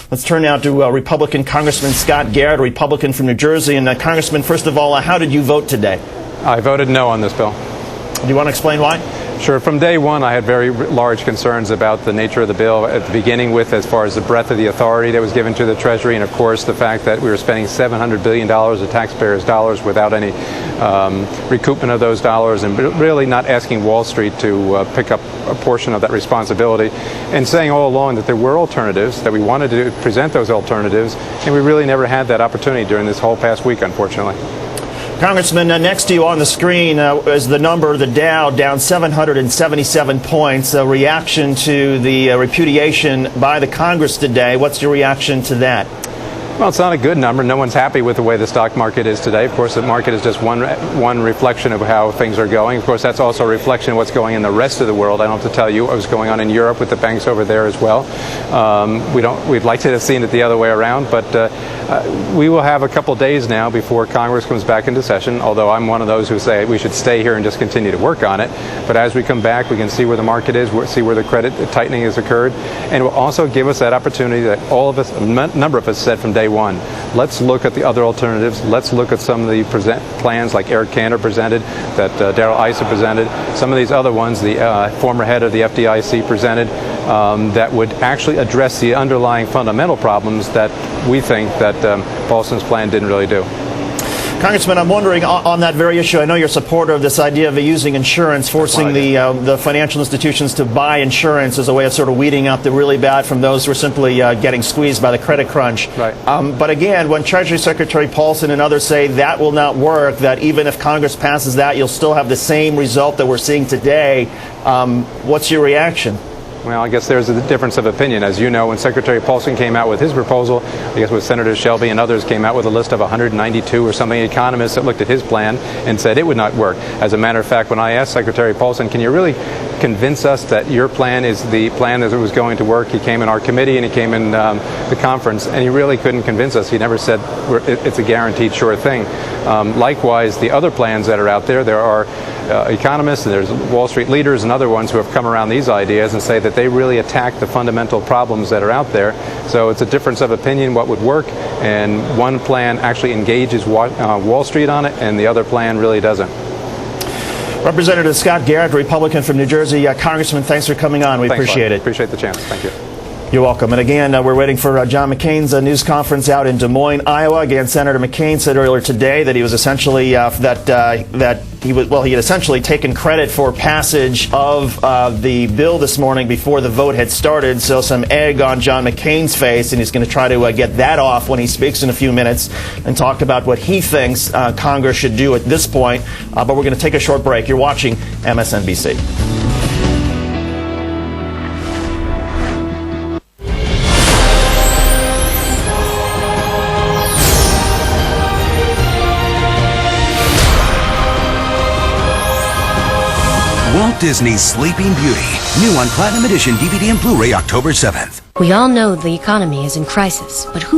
Let's turn now to Republican Congressman Scott Garrett, a Republican from New Jersey. And Congressman, first of all, how did you vote today? I voted no on this bill. Do you want to explain why? Sure. From day one, I had very large concerns about the nature of the bill at the beginning with as far as the breadth of the authority that was given to the Treasury, and of course the fact that we were spending $700 billion of taxpayers' dollars without any recoupment of those dollars, and really not asking Wall Street to pick up a portion of that responsibility, and saying all along that there were alternatives, that we wanted to present those alternatives, and we really never had that opportunity during this whole past week, unfortunately. Congressman, next to you on the screen is the number, the Dow, down 777 points, a reaction to the repudiation by the Congress today. What's your reaction to that? Well, it's not a good number. No one's happy with the way the stock market is today. Of course, the market is just one reflection of how things are going. Of course, that's also a reflection of what's going in the rest of the world. I don't have to tell you what's going on in Europe with the banks over there as well. We'd like to have seen it the other way around, but we will have a couple days now before Congress comes back into session, although I'm one of those who say we should stay here and just continue to work on it. But as we come back, we can see where the market is, see where the credit tightening has occurred, and it will also give us that opportunity that all of us, a number of us said from day one, let's look at the other alternatives. Let's look at some of the plans like Eric Cantor presented, that Darrell Issa presented, some of these other ones the former head of the FDIC presented, that would actually address the underlying fundamental problems that we think that Paulson's plan didn't really do. Congressman, I'm wondering on that very issue, I know you're a supporter of this idea of using insurance, forcing the financial institutions to buy insurance as a way of sort of weeding out the really bad from those who are simply getting squeezed by the credit crunch. Right. But again, when Treasury Secretary Paulson and others say that will not work, that even if Congress passes that, you'll still have the same result that we're seeing today, what's your reaction? Well, I guess there's a difference of opinion. As you know, when Secretary Paulson came out with his proposal, I guess with Senator Shelby and others came out with a list of 192 or something economists that looked at his plan and said it would not work. As a matter of fact, when I asked Secretary Paulson, can you really convince us that your plan is the plan that it was going to work, he came in our committee and he came in the conference, and he really couldn't convince us. He never said it's a guaranteed sure thing. Likewise, the other plans that are out there, there are economists and there's Wall Street leaders and other ones who have come around these ideas and say that they really attack the fundamental problems that are out there. So it's a difference of opinion what would work, and one plan actually engages Wall Street on it and the other plan really doesn't. Representative Scott Garrett, Republican from New Jersey. Congressman, thanks for coming on. We appreciate it. Appreciate the chance. Thank you. You're welcome. And again, we're waiting for John McCain's news conference out in Des Moines, Iowa. Again, Senator McCain said earlier today that he was essentially he had essentially taken credit for passage of the bill this morning before the vote had started. So some egg on John McCain's face, and he's going to try to get that off when he speaks in a few minutes and talk about what he thinks Congress should do at this point. But we're going to take a short break. You're watching MSNBC. Walt Disney's Sleeping Beauty. New on Platinum Edition DVD and Blu-ray October 7th. We all know the economy is in crisis, but who